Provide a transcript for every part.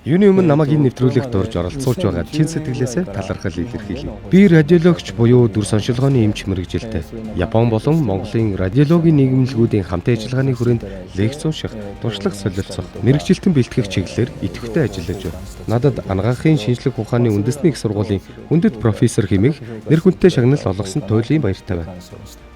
Юуны өмнө намайг энэ нэвтрүүлэгт урьж оролцуулж байгаад чин сэтгэлээсээ талархал илэрхийлье. Би радиологч буюу дүр соншилгооны эмч мэргэжилтэй. Япон болон Монголын радиологийн нийгэмлэгүүдийн хамт ажиллагааны хүрээнд лекц унших, туршлага солилцох, мэргэжилтэн бэлтгэх чиглэлээр идэвхтэй ажиллаж байна. Надад анагаахын шинжлэх ухааны үндэсний их сургуулийн хүндэт профессор хэмээх нэр хүндтэй шагнал олгосон туйлын баяртай байна.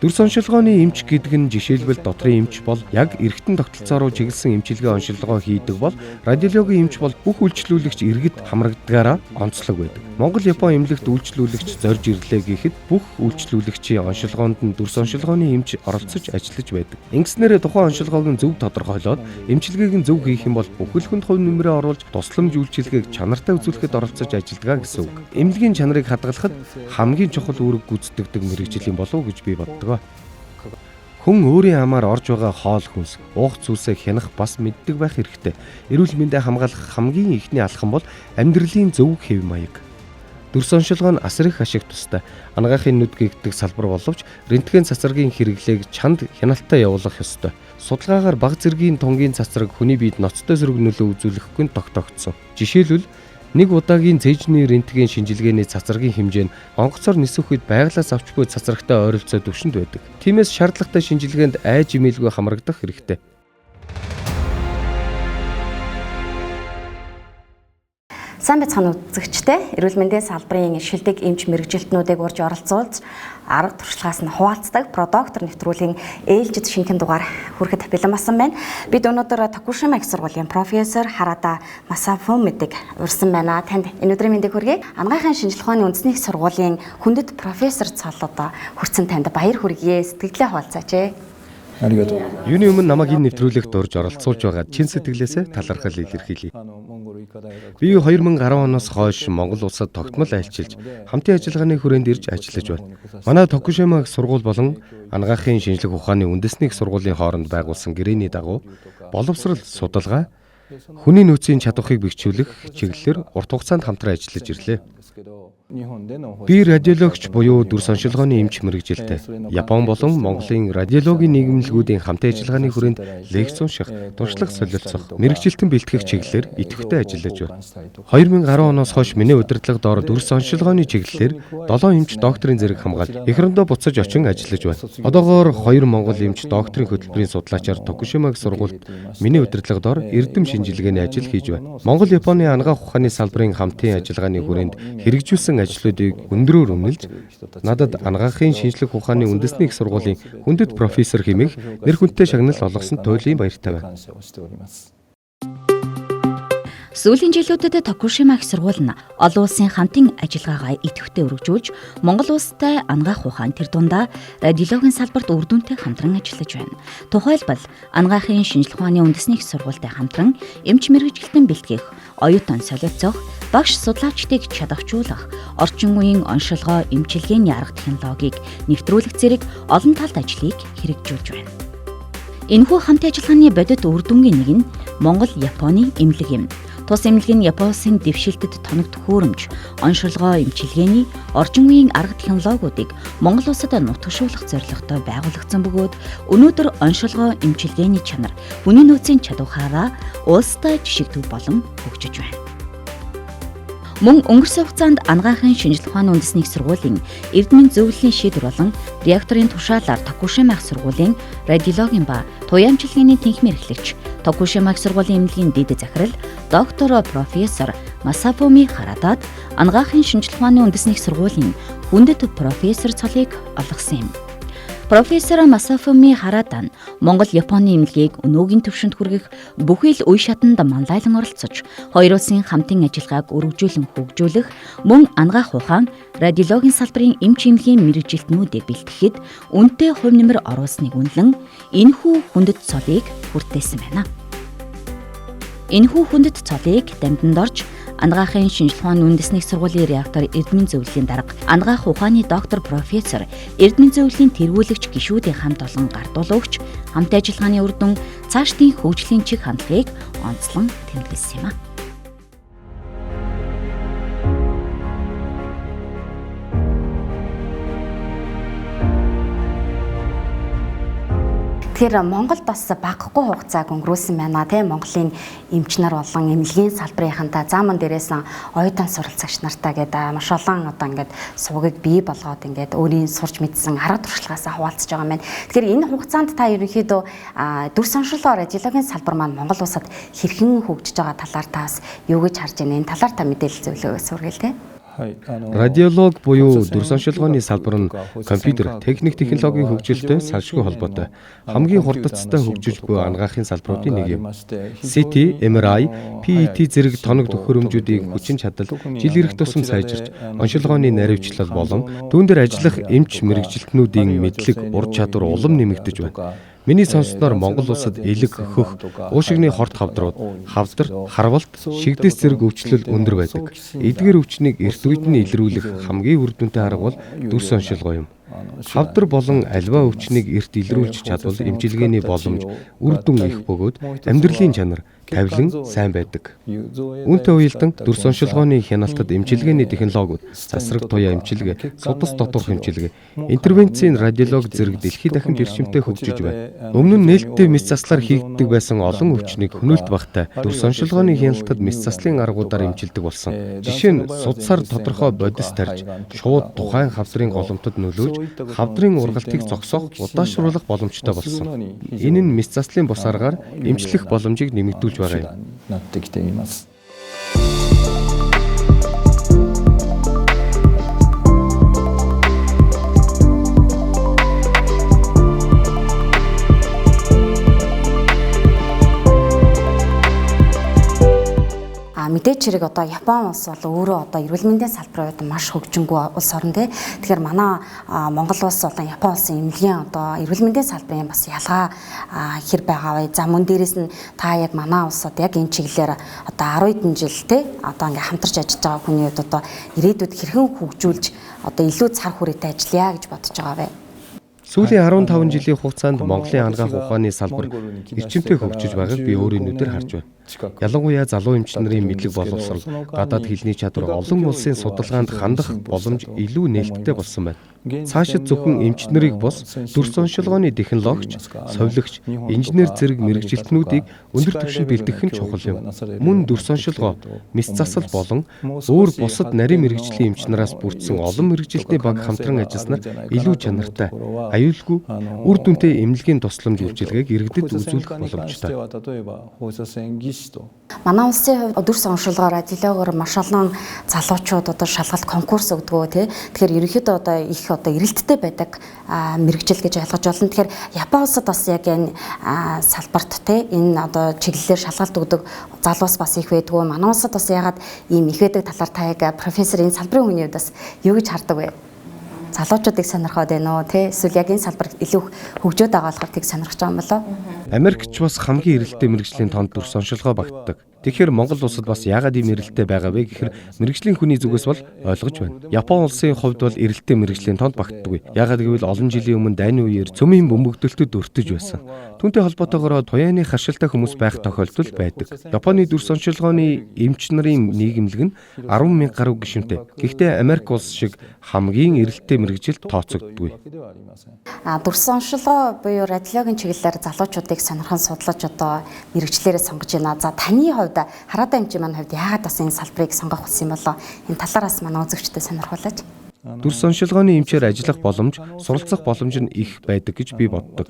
Дүр соншилгооны эмч гэдэг нь жишээлбэл дотрын эмч бол яг эргэтэн тогтолцоо руу чиглэсэн эмчилгээ оншилгоо хийдэг бол радиологийн эмч бол бүх үйлчлүүлэгч иргэд хамрагдгаараа онцлог байдаг. Монгол Япон эмнэлэгт үйлчлүүлэгч зорж ирлээ гэхэд бүх үйлчлүүлэгчийн оншилгоонд нь дүр соншилгооны эмч оролцож ажиллаж байдаг. Ингэснээр тухайн оншилгоог нь зөв тодорхойлоод эмчилгээг нь зөв хийх юм бол бүхэлхэнд хувь нэмрээ оруулж тусламж үйлчилгээг чанартай үзүүлэхэд оролцож ажилладаг гэсэн үг. Эмнэлгийн чанарыг хадгалахад хамгийн чухал үүрэг гүйцэтгэдэг мэргэжил юм болов уу гэж би боддог. Хүн өөрийн амаар орж байгаа хоол хүнс, уух зүйлсээ хянах бас мэддэг байх хэрэгтэй. Эрүүл мэндээ хамгаалах хамгийн ихний алхам бол амьдралын зөв хэв маяг. Дүр соншилгоо нь асар их ашиг тустай. Анагаахын нүд гэгдэх салбар боловч рентген цацрагийн хэрэглээг чанд хяналттай явуулах ёстой. Судалгаагаар бага зэргийн тунгийн цацраг хүний биед ноцтой сөрөг нөлөө үзүүлэхгүй нь тогтоогдсон. Жишээлбэл нэг удаагийн цэежний рентген шинжилгээний цацрагийн хэмжээ нь онгоцоор нисэх үед байгалаас авч буй цацрагтай ойролцоо түвшинд байдаг. Тиймээс шаардлагатай шинжилгээнд айж имэлгүй хамрагдах хэрэгтэй. Сайн байцгаана үзэгчдээ. Эрүүл мэндийн салбарын шилдэг эмч мэргэжилтнүүдийг урьж оролцуулж арга туршлагаас нь хуваалцдаг продоктор нэвтрүүлгийн ээлжид шинэхэн дугаар хүрэхэд бэлэн болсон байна. Бид өнөөдөр Токушима их сургуулийн профессор Харада Масафумидыг урьсан байна. Танд энэ өдрийн мэндийг хүргэе. Анагаахын шинжлэх ухааны үндэсний их сургуулийн хүндэт профессор цолоод хүрсэн танд баяр хүргэе. Сэтгэлээ хуваалцаач. Юуны өмнө намайг энэ нэвтрүүлэгт урьж оролцуулж байгаад чин сэтгэлээсээ талархал илэрхийлье. Би 2010 оноос хойш Монгол улсад тогтмол айлчилж хамтын ажиллагааны хүрээнд ирж ажиллаж байна. Манай Токушима их сургууль болон анагаахын шинжлэх ухааны үндэсний их сургуулийн хооронд байгуулсан гэрээний дагуу боловсрол, судалгаа, хүний нөөцийн чадварыг бэхжүүлэх чиглэлээр урт хугацаанд хамтран ажиллаж ирлээ. Би радиологч буюу дүр соншилгооны эмч мэргэжилтэй. Япон болон Монголын радиологийн нийгэмлэгүүдийн хамт ажиллагааны хүрээнд лекц унших, туршлага солилцох, мэргэжилтэн бэлтгэх чиглэлээр идэвхтэй ажиллаж байна. 2010 оноос хойш миний удирдлагад ороод дүр соншилгооны чиглэлээр 7 эмч докторийн зэрэг хамгаалж эх орондоо буцаж очин ажиллаж байна. Одоогоор 2 монгол эмч докторийн хөтөлбөрийн судлаачаар Токушима их сургуульд миний удирдлагад ор эрдэм шинжилгээний ажил хийж байна. Монгол Японы анагаах ухааны салбарын хамтын ажиллагааны хүрээнд хэрэгжүүлсэн ажлуудыг өндрөөр үнэлж надад анагаахын шинжлэх ухааны үндэсний их сургуулийн хүндэт профессор хэмээх нэр хүндтэй шагнал олгосон туйлын баяртай байна. Сүүлийн жилүүдэд Токушима их сургууль нь олон улсын хамтын ажиллагаагаа идэвхтэй өргөжүүлж, Монгол улстай анагаах ухаан тэр дундаа радиологийн салбарт үр дүнтэй хамтран ажиллаж байна. Тухайлбал анагаахын шинжлэх ухааны үндэсний их сургуультай хамтран эмч мэргэжилтэн бэлтгэх, оюутан солилцох, багш судлаачдыг чадахжуулах, орчин үеийн оншилгоо, эмчилгээний арга технологиг нэвтрүүлэх зэрэг олон талт ажлыг хэрэгжүүлж байна. Энэхүү хамт ажиллагааны бодит үр дүнгийн нэг нь Монгол-Японы эмнэлэг юм. Тус эмнэлэг нь Япон улсын дэвшилтэд тоног төхөөрөмж, оншилгоо, эмчилгээний орчин үеийн арга технологиудыг Монгол улсад нутагшуулах зорилготой байгуулагдсан бөгөөд өнөөдөр оншилгоо, эмчилгээний чанар, хүний нөөцийн чадвараараа улстай жишигдэв болон хөгжиж байна. Мөн өнгөрсөн хугацаанд анагаахын шинжлэх ухааны үндэсний их сургуулийн эрдэмийн зөвлөлийн шийдвэр болон реакторын тушаалаар Токушима их сургуулийн радиологийн ба туяа эмчилгээний тэнхим эрхлэгч Токушима их сургуулийн эмнэлгийн дэд захирал доктор профессор Масафуми Харадад анагаахын шинжлэх ухааны үндэсний их сургуулийн хүндэт профессор цолыг олгосон юм. Профессор Масафуми Харада нь Монгол-Японы эмнэлгийг өнөөгийн түвшинд хүргэх бүхий л үе шатанд манлайлан оролцож, хоёр улсын хамтын ажиллагааг өргөжүүлэн хөгжүүлэх, мөн анагаах ухаан, радиологийн салбарын эмч эмнэлгийн мэргэжилтнүүдийг бэлтгэхэд үнэтэй хувь нэмэр оруулсныг үнэлэн энэхүү хүндэт цолыг хүртээсэн байна. Энэхүү хүндэт цолыг дамжинд орж анагаахын шинжлэх ухааны үндэсний их сургуулийн реактор эрдэмийн зөвлөлийн дарга, анагаах ухааны доктор профессор, эрдэмийн зөвлөлийн тэргүүлэгч гишүүдийн хамт олон гардуулуугч, хамт ажиллагааны үр дүн цаашдын хөгжлийн чиг хандлагыг онцлон тэмдэглэсэн юм а. Тэгэхээр Монголд бас багагүй хугацааг өнгөрүүлсэн байна тий. Монголын эмч нар болон эмнэлгийн салбарынхантай зааман дээрээс оюутан суралцагч нартай гэдэг маш олон одоо ингээд сувгийг бий болгоод ингээд өөрийн сурч мэдсэн арга туршлагаасаа хуваалцж байгаа маань. Тэгэхээр энэ хугацаанд та ерөнхийдөө дүр сонирхлоор радиологийн салбар маань Монгол улсад хэрхэн хөгжиж байгаа талаар та бас юу гэж харж байна? Энэ талаар та мэдээлэл зөвлөгөө сургал тий. Радиолог буюу дүр сонирхлооны салбар нь компьютер, техник технологийн хөгжилтэй салшгүй холбоотой хамгийн хурдцтай хөгжиж буй анагаахын салбаруудын нэг юм. CT, MRI, PET зэрэг тоног төхөөрөмжүүдийн хүчин чадал жил ирэх тусам сайжирч, оншилгооны наривчлал болон түүн дээр ажиллах эмч мэрэгжилтнүүдийн мэдлэг, ур чадвар улам нэмэгдэж байна. Миний сонсноор Монгол улсад элэг, хөх, уушигны хорт хавдрууд, хавдар, харвалт, шигдэс зэрэг өвчлөл өндөр байдаг. Эдгээр өвчнийг эрт үед нь илрүүлэх хамгийн үр дүнтэй арга бол дүр сонирхлоо юм. Хавдар болон альва өвчнийг эрт илрүүлж чадвал эмчилгээний боломж үр дүн их бөгөөд амьдралын чанар тавилан сайн байдаг. Үүнтэй уялдан дүр сонирхлооны хяналтад эмчилгээний технологиуд, засраг туяа эмчилгээ, судас доторх эмчилгээ, интервенцийн радиолог зэрэг дэлхийд дахин эрчимтэй хөгжиж байна. Өмнө нь нээлттэй мэс заслаар хийгддэг байсан олон өвчнийг хөнөөлт багтай дүр сонирхлооны хяналтад мэс заслын аргуудаар эмчилдэг болсон. Жишээ нь судсаар тодорхой бодис тарьж, шууд тухайн хавдрын голомтод нөлөөлж, хавдрын ургалтыг зогсоох, удаашруулах боломжтой болсон. Энэ нь мэс заслын бус аргаар эмчлэх боломжийг нэмэгдүүлж байгаа юм. なってきています。 Мэдээж хэрэг одоо Япон улс бол өөрөө одоо эрүүл мэндийн салбарууд маш хөгжингүй улс орн тий. Тэгэхээр манай Монгол улс болон Япон улсын эмнэлгийн одоо эрүүл мэндийн салбарын бас ялгаа хэр байгаа вэ? За мөн дээрэс нь та яг манай улсад яг энэ чиглэлээр одоо 10 хэдэн жил тий одоо ингээм хамтарч ажиллаж байгаа хүний хувьд одоо ирээдүйд хэрхэн хөгжүүлж одоо илүү цар хүрээтэй ажиллая гэж бодож байгаа вэ? Сүүлийн 15 жилийн хугацаанд Монголын анагаах ухааны салбар эрчимтэй хөгжиж байгааг би өөрийн нүдээр харж байна. Ялангуяа залуу эмч нарын мэдлэг боловсрол, гадаад хэлний чадвар олон улсын судалгаанд хандах боломж илүү нээлттэй болсон байна. Цаашид зөвхөн эмч нарыг бос дүр сонирхлооны технологич, совилогч, инженер зэрэг мэрэгжилтнүүдийг өндөр түвшинд бэлтгэх нь чухал юм. Мөн дүр сонирхлоо, мэс засал болон өөр бусад нарийн мэрэгжлийн эмч нараас бүрдсэн олон мэрэгжилтний баг хамтран ажилласнаар илүү чанартай, аюулгүй, үр дүнтэй эмнэлгийн тусламж үйлчилгээг иргэдэд үзүүлэх боломжтой. Манай улсын хувьд дүр сонирхлоо радиологоор маш олон залуучууд одоо шалгалт конкурс өгдөгөө тий. Тэгэхээр ерөнхийдөө одоо их одоо эрэлттэй байдаг мэрэгжил гэж ойлгож байна. Тэгэхээр Япон улсад бас яг энэ салбарт тий энэ одоо чиглэлээр шалгалт өгдөг залуус бас их байдгүй. Манай улсад бас ягаад ийм их байдаг талаар та яг профессор энэ салбарын хүний хувьд бас юу гэж хардаг вэ? Залуучуудыг сонирхоод байна уу тий? Эсвэл яг энэ салбар илүү хөгжөөд байгаа болохоор тийг сонирхож байгаа юм болоо? Америкч бас хамгийн эрэлттэй мэрэгжлийн тоонд дүр сонирхлоо багтдаг. Тэгэхээр Монгол улсад бас яагаад ийм эрэлттэй байгаа вэ гэхээр мэрэгжлийн хүний зүгээс бол ойлгож байна. Япон улсын хувьд бол эрэлттэй мэрэгжлийн тоонд багтдаггүй. Яагаад гэвэл олон жилийн өмнө дайны үеэр цөмийн бөмбөгдөлтөд өртөж байсан. Түүнтэй холбоотойгоор туяаны харшилтай хүмүүс байх тохиолдол байдаг. Японы дүр сонирхлооны эмч нарын нийгэмлэг нь 10,000 гаруй гишүүнтэй. Гэхдээ Америк улс шиг хамгийн эрэлттэй мэрэгжилд тооцогддоггүй. Дүр сонирхлоо буюу радиологийн чиглэлээр залуучуудыг сонирхон судлаж одоо мэрэгчлэрээ сонгож байна. За таны хувьд хараатай эмчийн маань хувьд яагаад бас энэ салбарыг сонгох болсон юм болоо? Энэ талаараас манай үзэгчдэд сонирхуулаач. Дүр сонирхлооны эмчээр ажиллах боломж, суралцах боломж нь их байдаг гэж би боддог.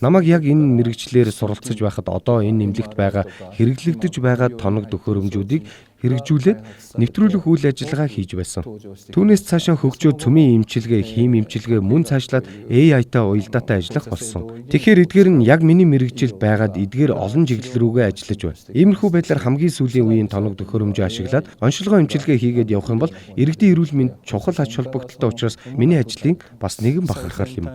Намайг яг энэ мэрэгчлэр суралцж байхад одоо энэ нэмлэгт байгаа хэрэглэгдэж байгаа тоног төхөөрөмжүүдийг хэрэгжүүлээд нэвтрүүлэх үйл ажиллагаа хийж байсан. Түүнээс цаашаа хөгжөөд цөмийн эмчилгээ, хим эмчилгээ мөн цаашлаад AI-тай уялдаатай ажиллах болсон. Тэгэхээр эдгээр нь яг миний мэрэгжилд байгаад эдгээр олон чиглэл рүүгээ ажиллаж байна. Иймэрхүү байдлаар хамгийн сүүлийн үеийн тоног төхөөрөмжөө ашиглаад оншилгоо эмчилгээ хийгээд явах юм бол иргэдийн эрүүл мэнд чухал ач холбогдолтой учраас миний ажлын бас нэгэн бахархал юм.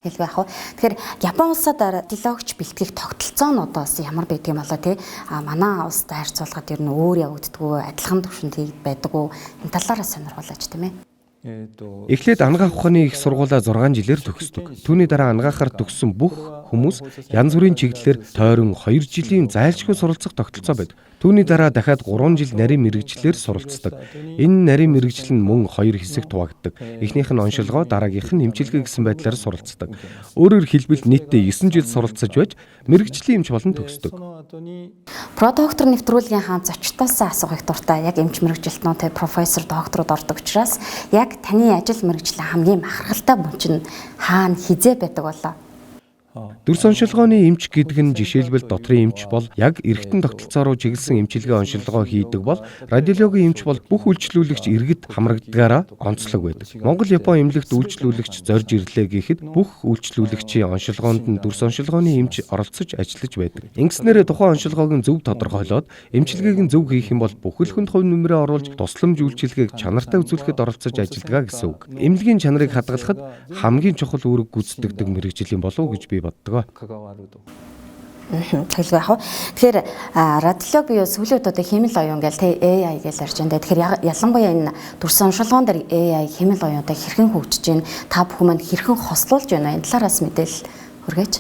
Хэлбэ яах вэ? Тэгэхээр Япон улсад радиологч бэлтгэх тогтолцоо нь одоо бас ямар байдаг юм болоо тий? Манай улстай харьцуулахад ер нь өөр явагддаггүй, адилхан түвшинд байдаггүй. Энэ талаараа сонирхуулаач тийм ээ. Эхлээд анагаах ухааны их сургуулаа 6 жилээр төгсдөг. Түүний дараа анагаахаар төгссөн бүх хүмүүс янз бүрийн чиглэлээр тойрон 2 жилийн зайлшгүй суралцах тогтолцоо байдаг. Түүний дараа дахиад 3 жил нарийн мэргэжлэр суралцдаг. Энэ нарийн мэргэжил нь мөн 2 хэсэгт хуваагддаг. Эхнийх нь оншилгоо, дараагийнх нь эмчилгээ гэсэн байдлаар суралцдаг. Өөрөөр хэлбэл нийтдээ 9 жил суралцаж байж мэргэжлийн эмч болон төгсдөг. Про доктор нэвтрүүлгийн хаан зочдоос асуух их дуртай яг эмч мэргэжилтнүүтэй профессор докторууд ордог учраас яг таны ажил мэргэжлийн хамгийн махаргалтай бүн чинь хаана хизээ байдаг болоо? Дүрс оншилгооны эмч гэдэг нь жишээлбэл дотрын эмч бол яг эргэтэн тогтолцоо руу чиглэсэн эмчилгээ оншилгоо хийдэг бол радиологийн эмч бол бүх үйлчлүүлэгч иргэд хамрагдгаараа онцлог байдаг. Монгол Япон эмнэлэгт үйлчлүүлэгч зорж ирлээ гэхэд бүх үйлчлүүлэгчийн оншилгоонд нь дүрс оншилгооны эмч оролцож ажиллаж байдаг. Ингэснээр тухайн оншилгоог нь зөв тодорхойлоод эмчилгээг нь зөв хийх юм бол бүхэлхэнд хувь нэмрээ оруулж тусламж үйлчилгээг чанартай үзүүлэхэд оролцож ажилладаг гэсэн үг. Эмнэлгийн чанарыг хадгалахад хамгийн чухал үүрэг гүйцэтгэдэг мэргэжил юм болов уу гэж би боддог. Тэгэхээр радиолог бие сүүлийн удаад хэмэл оюун гээл AI гэж ярьж байна. Тэгэхээр ялангуяа энэ дүрс оншилгоон дээр AI хэмэл оюунтай хэрхэн хөгжиж байна? Та бүхэн маань хэрхэн хослуулж байна? Энэ талаараас мэдээлэл хүргээч.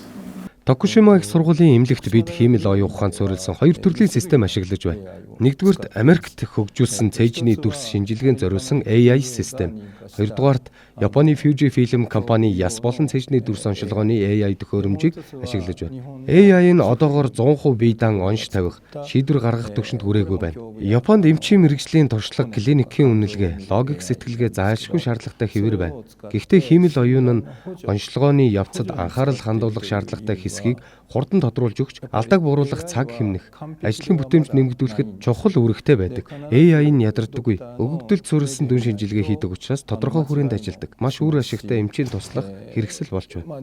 Токушима их сургуулийн эмнэлэгт бид хэмэл оюун ухаанд суурилсан 2 төрлийн систем ашиглаж байна. Нэгдүгээрт Америкт хөгжүүлсэн цээжний дүрс шинжилгээнд зориулсан AI систем. Хоёрдугаарт Японы Fujifilm компани яс болон цээжний дүрс оншилгооны AI төхөөрөмжийг ашиглаж байна. AI нь одоогоор 100% бие даан онш тавих, шийдвэр гаргах түвшинд хүрээгүй байна. Японд эмчийн мэргэжлийн туршлага, клиникийн үнэлгээ, логик сэтгэлгээ зайлшгүй шаардлагатай хэвээр байна. Гэхдээ хэмэл оюун нь оншилгооны явцад анхаарал хандуулах шаардлагатай хэсгийг хурдан тодруулж өгч, алдааг бууруулах цаг хэмнэх, ажлын бүтээмж нэмэгдүүлэхэд чухал үүрэгтэй байдаг. AI нь ядардаггүй, өгөгдөлд суурилсан дүн шинжилгээ хийдэг учраас тодорхой хүрээнд ажилладаг. Маш үр ашигтай эмчийн туслах хэрэгсэл болж байна.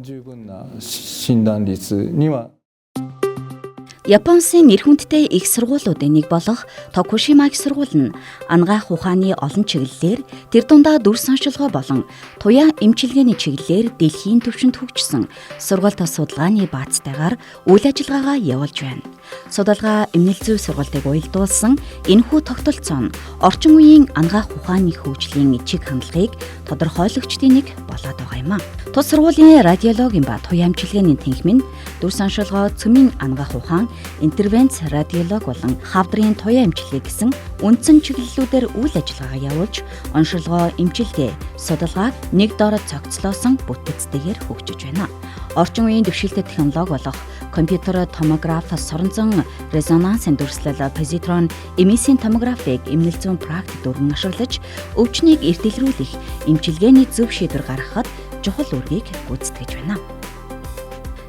Японсын нэр хүндтэй их сургуулиудын нэг болох Токушима их сургууль нь анагаах ухааны олон чиглэлээр тэр дундаа дүрс оншилгоо болон туяа эмчилгээний чиглэлээр дэлхийн түвшинд хөгжсөн сургалт судалгааны баазтайгаар үйл ажиллагаагаа явуулж байна. Судалгаа эмнэлэг зүй сургалтыг уялдуулсан энэхүү тогтолцоо нь орчин үеийн анагаах ухааны хөгжлийн чиг хандлагыг тодорхойлогчдын нэг болоод байгаа юм а. Тус сургуулийн радиологийн ба туяа эмчилгээний тэнхимэн дүрс оншилгоо, цөмийн анагаах ухаан, интервенц радиолог болон хавдрын туяа эмчилгээ гэсэн үндсэн чиглэлүүдээр үйл ажиллагаа явуулж оншилгоо, эмчилгээ, судалгааг нэг доороо цогцлоосон бүтцтэйгээр хөгжиж байна. Орчин үеийн дэвшилтэй технологи болох компьютер томограф, соронзон резонансын дүрслэл, позитрон, эмисийн томографыг эмнэлэг зүйн практик дүрэн ашиглаж өвчнийг эртэлрүүлэх, эмчилгээний зөв шийдвэр гаргахад чухал үүргийг гүйцэтгэж байна.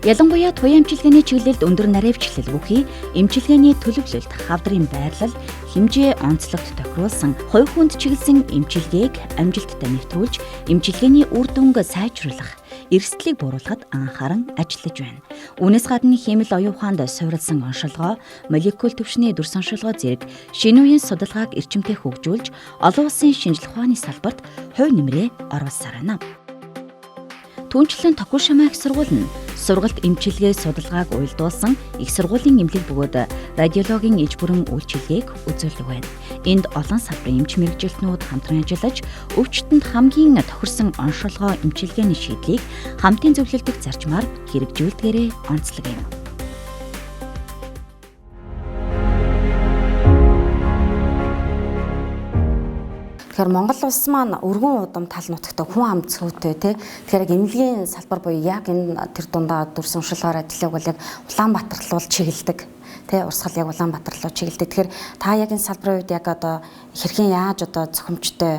Ялангуяа туяа эмчилгээний чиглэлд өндөр наривчлал бүхий эмчилгээний төлөвлөлт, хавдрын байрлал, хэмжээ онцлогт тохируулсан хувь хүнд чиглэсэн эмчилгээг амжилттай нэвтрүүлж, эмчилгээний үр дүнг сайжруулах, эрсдлийг бууруулахад анхааран ажиллаж байна. Үүнээс гадна хэмэл оюун ухаанд суурилсан оншилгоо, молекул түвшний дүрс оншилгоо зэрэг шинэ үеийн судалгааг эрчимтэй хөгжүүлж, олон улсын шинжилгээ ухааны салбарт хувь нэмрээ оруулсаар байна. Түүнчлэн Токушима их сургууль нь сургалт эмчилгээ судалгааг уялдуулсан их сургуулийн эмнэлэг бөгөөд радиологийн иж бүрэн үйлчилгээг үзүүлдэг байна. Энд олон салбарын эмч мэргэжилтнүүд хамтран ажиллаж, өвчтөнд хамгийн тохирсон оншилгоо, эмчилгээний шийдлийг хамтын зөвлөлдөг зарчмаар хэрэгжүүлдгээрээ онцлог юм. Тэгэхээр Монгол улс маань өргөн удам тал нутагта хүн ам цөвтэй тий. Тэгэхээр эмнэлгийн салбар буюу яг энэ тэр дундаа дүрс оншилгоор ажиллах бол яг Улаанбаатар руу чиглэдэг. Тий, урсгал яг Улаанбаатар руу чиглэдэг. Тэгэхээр та яг энэ салбарын үед яг одоо хэрхэн яаж одоо зөвхөмжтэй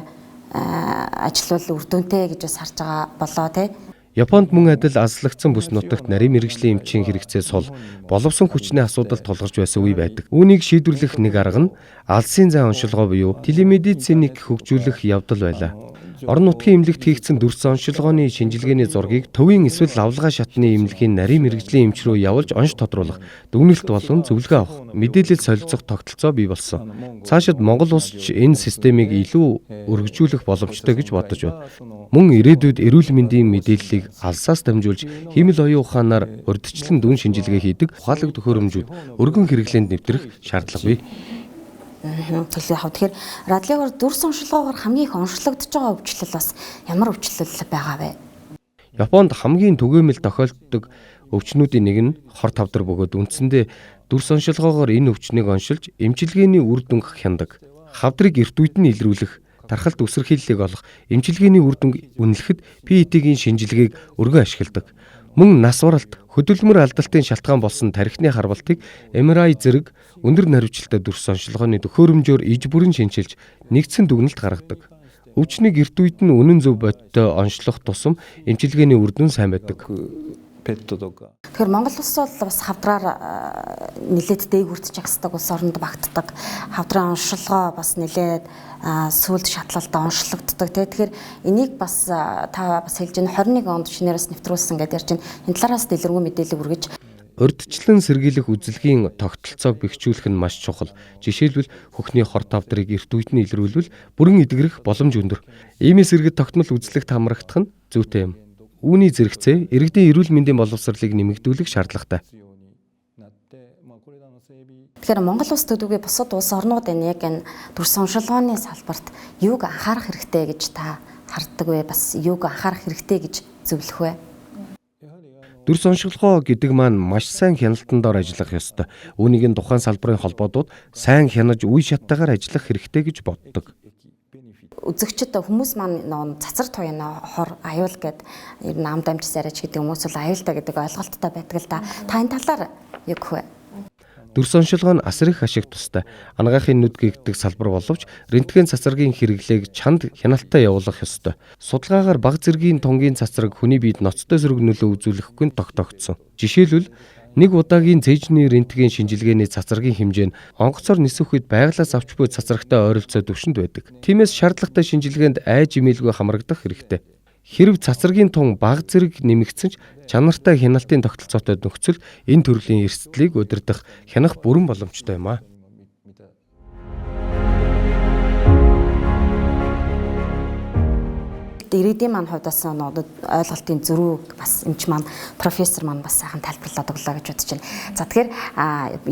ажиллавал үр дүнтэй гэж бас харж байгаа болоо тий. Японд мөн адил алслагдсан бүс нутагт нарийн мэргэжлийн эмчийн хэрэгцээ сул боловсон хүчний асуудал тулгарч байсан үе байдаг. Үүнийг шийдвэрлэх нэг арга нь алсын зай оншилгоо буюу телемедицинийг хөгжүүлэх явдал байлаа. Орон нутгийн эмнэлэгт хийгдсэн дүрс оншилгооны шинжилгээний зургийг төвийн эсвэл лавлгаа шатны эмнэлгийн нарийн мэргэжлийн эмч рүү явуулж онш тодруулах, дүгнэлт болон зөвлөгөө авах, мэдээлэл солилцох тогтолцоо бий болсон. Цаашид Монгол улс ч энэ системийг илүү өргөжүүлэх боломжтой гэж бодож байна. Мөн ирээдүйд эрүүл мэндийн мэдээллийг алсаас дамжуулж хэмэл оюун ухаанаар урьдчилан дүн шинжилгээ хийдэг ухаалаг төхөөрөмжүүд өргөн хэрэглээнд нэвтрэх шаардлага бий. Тэгэхээр радиологоор дүрс оншилгоогоор хамгийн их онцлогдож байгаа өвчлөл бас ямар өвчлөл байгаа вэ? Японд хамгийн түгээмэл тохиолддог Өвчнүүдийн нэг нь хор тавдар бөгөөд үндсэндээ дүр соншилгоогоор энэ өвчнийг оншилж эмчилгээний үр дүнг хяндаг. Хавдрыг эрт үед нь илрүүлэх, тархалт үсэрхийллийг олох, эмчилгээний үр дүнг үнэлэхэд PET-ийн шинжилгээг өргөн ашигладаг. Мөн нас баралт, хөдөлмөр алдалтын шалтгаан болсон тархины харвалтыг MRI зэрэг өндөр наривчлалтай дүр соншилгооны төхөөрөмжөөр иж бүрэн шинжилж нэгдсэн дүгнэлт гаргадаг. Өвчнийг эрт үед нь үнэн зөв бодиттой онцлох тусам эмчилгээний үр дүн сайн байдаг. Тэгэхээр Монгол улс бол бас хавдраар нэлээд дээгүүрт жагсдаг улс оронд багтдаг. Хавдрын оншилгоо бас нэлээд сүүлд шатлалтай онцлогддог. Тэгэхээр энийг бас та бас хэлж байна 21 онд шинээрээс нэвтрүүлсэн гэдээ ярьж байна. Энэ талаараас дэлгэрэнгүй мэдээлэл үргэж Урьдчилан сэргийлэх үзэлгийн тогтолцоог бэхжүүлэх нь маш чухал. Жишээлбэл хөхний хор тавдрыг эрт үед нь илрүүлвэл бүрэн эдгэрэх боломж өндөр. Иймээс иргэд тогтмол үзлэгт хамрагдах нь зүйтэй юм. Үүний зэрэгцээ иргэдийн эрүүл мэндийн боловсролыг нэмэгдүүлэх шаардлагатай. Тэгэхээр Монгол улс төдийгүй бусад улс орнуудын яг энэ дүр соншилгооны салбарт юуг анхаарах хэрэгтэй гэж та харддаг вэ? Бас юуг анхаарах хэрэгтэй гэж зөвлөх вэ? Дүр соншилгоо гэдэг маань маш сайн хяналтан дор ажиллах ёстой. Үүнийг нь тухайн салбарын холбоодууд сайн хянаж үе шаттайгаар ажиллах хэрэгтэй гэж боддог. Үзэгчд хүмүүс маань цацар туяна хор аюул гэд ер нь ам дамжис арайч гэдэг хүмүүс бол аюултай гэдэг ойлголттой байдаг л да. Та энэ талаар юу гэх вэ? Дүр соншилгоо нь асар их ашиг тустай. Анагаахын нүд гэгдэх салбар боловч рентген цацрагийн хэрэглээг чанд хяналттай явуулах ёстой. Судалгаагаар бага зэргийн тунгийн цацраг хүний биед ноцтой зэрэг нөлөө үзүүлэхгүй тогтогдсон. Жишээлбэл нэг удаагийн цэежний рентген шинжилгээний цацрагийн хэмжээ нь онгоцоор нисэх үед байгалаас авч буй цацрагтай ойролцоо түвшинд байдаг. Тиймээс шаардлагатай шинжилгээнд айж имэлгүй хамрагдах хэрэгтэй. Хэрв цацрагийн тун бага зэрэг нэмэгдсэн ч чанартай хяналтын тогтолцоотой нөхцөл энэ төрлийн эрсдлийг удирдах хянах бүрэн боломжтой юм а. Иргэдийн маань хувьд бас ойлголтын зөрүү бас эмч маань профессор маань бас сайхан тайлбарлаад өглөө гэж бодож байна. За тэгэхээр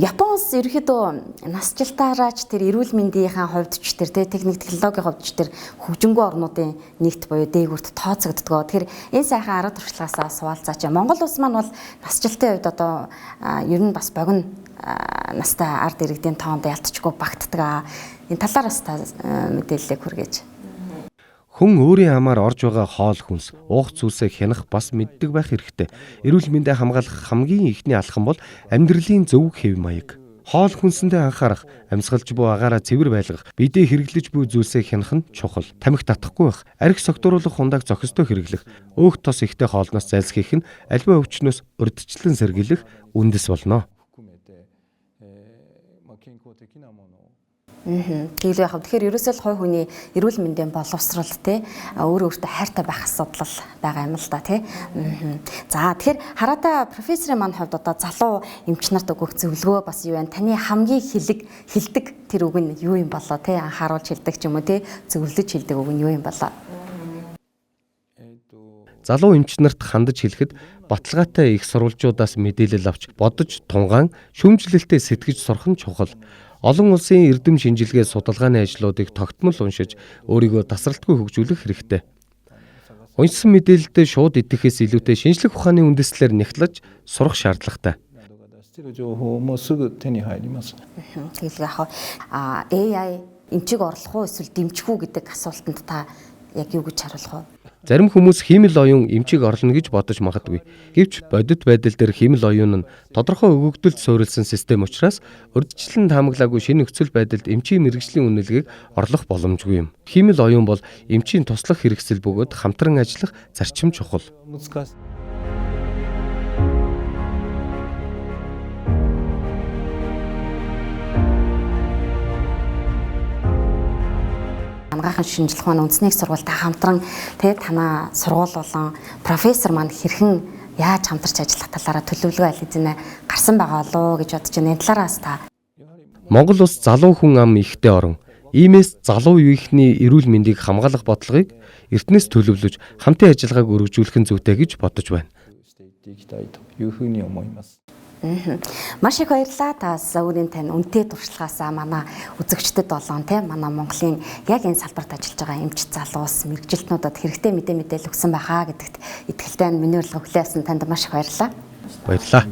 Япон улс ерөөхдөө насжилтаараач тэр эрүүл мэндийнхаа хувьд ч тэр техник технологийн хувьд ч тэр хөгжингүй орнуудын нийт буюу дээгүүрт тооцогддгоо. Тэгэхээр энэ сайхан арга туршлагаасаа суулцаач. Монгол улс маань бол насжилтын хувьд одоо ер нь бас богино настай ард иргэдийн тоонд ялцчихгүй багтдаг. Энэ талаар бас та мэдээллийг хүргээж. Хүн өөрийн амаар орж байгаа хоол хүнс, уух зүйлсээ хянах бас мэддэг байх хэрэгтэй. Эрүүл мэндэ хамгаалах хамгийн ихний алхам бол амьдралын зөв хэв маяг. Хоол хүнсэндээ анхаарах, амьсгалж буй агаараа цэвэр байлгах, бидээ хэрэглэж буй зүйлсээ хянах нь чухал. Тамхи татахгүй байх, архи согтууруулах хундааг зохистой хэрэглэх, өөх тос ихтэй хоолноос зайлсхийх нь альва өвчнөөс урьдчилан сэргийлэх үндэс болно. Тэглээ яхав. Тэгэхээр ерөөсөө л хувь хүний эрүүл мэндийн боловсрол те өөрөө өөртөө хайртай байх асуудал байгаа юм л да тий. За тэгэхээр хараата профессорын маань хувьд одоо залуу эмч нарт өгөх зөвлөгөө бас юу вэ? Таны хамгийн хилдэг тэр үг нь юу юм болоо те анхааруулж хэлдэг ч юм уу те зөвлөж хэлдэг үг нь юу юм болоо? Залуу эмч нарт хандаж хэлэхэд баталгаатай их сурвалжуудаас мэдээлэл авч бодож тунгаан шүүмжлэлтэй сэтгэж сурах нь чухал. Олон улсын эрдэм шинжилгээ судалгааны ажлуудыг тогтмол уншиж өөрийгөө тасралтгүй хөгжүүлэх хэрэгтэй. Уншсан мэдээлэлдээ шууд идэхээс илүүтэй шинжлэх ухааны үндэслэлээр няхлаж сурах шаардлагатай. Тэгэл яах вэ? AI эмчиг орлох уу эсвэл дэмжих үү гэдэг асуултанд та яг юу гэж хариулах вэ? Зарим хүмүүс хиймэл оюун эмчиг орлоно гэж бодож магадгүй. Гэвч бодит байдал дээр хиймэл оюун нь тодорхой өгөгдөлд суурилсан систем учраас урьдчилан таамаглаагүй шинэ нөхцөл байдалд эмчийн мэргэжлийн үнэлгээг орлох боломжгүй юм. Хиймэл оюун бол эмчийн туслах хэрэгсэл бөгөөд хамтран ажиллах зарчим чухал. Анагаахын шинжилгээ маань үндэсний их сургуультай хамтран танаа сургууль болон профессор маань хэрхэн яаж хамтарч ажиллах талаараа төлөвлөгөө аль хэзээ гарсан байгаа болоо гэж бодож байна. Энэ талаараас та Монгол улс залуу хүн ам ихтэй орон. Иймээс залуу үеийнхний эрүүл мэндийг хамгаалах бодлогыг эртнээс төлөвлөж хамтын ажиллагааг өргөжүүлэх нь зүйтэй гэж бодож байна. Маш их баярлалаа. Таас өөрийн тань үнэтэй туршлагаасаа манай үзэгчдэд болон манай Монголын яг энэ салбарт ажиллаж байгаа эмч залуус мэргэжилтнүүдэд хэрэгтэй мэдээлэл өгсөн байхаа гэдэгт итгэлтэй миний урилга хүлээсэн танд маш их баярлалаа. Баярлалаа.